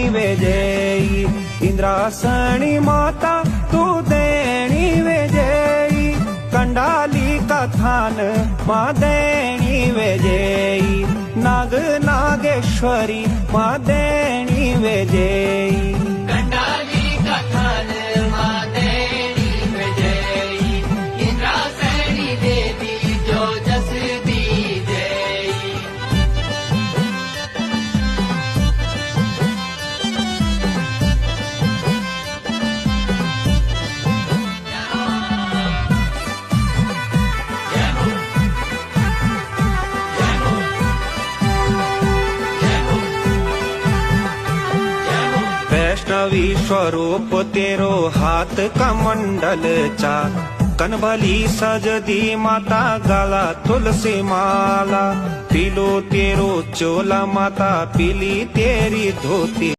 वे जय। इंद्रासनी माता तू देणी वे जय। कंडाली का थान माँ देणी वे जय। नाग नागेश्वरी माँ देणी वे जय। कंडाली का थान माँ देणी वे जय। इंद्रासनी देवी जो जस दी जय। वैष्णवी स्वरूप तेरो हाथ कमंडल चा। कनभली सजदी माता गला तुलसी माला। पीलो तेरो चोला माता पीली तेरी धोती।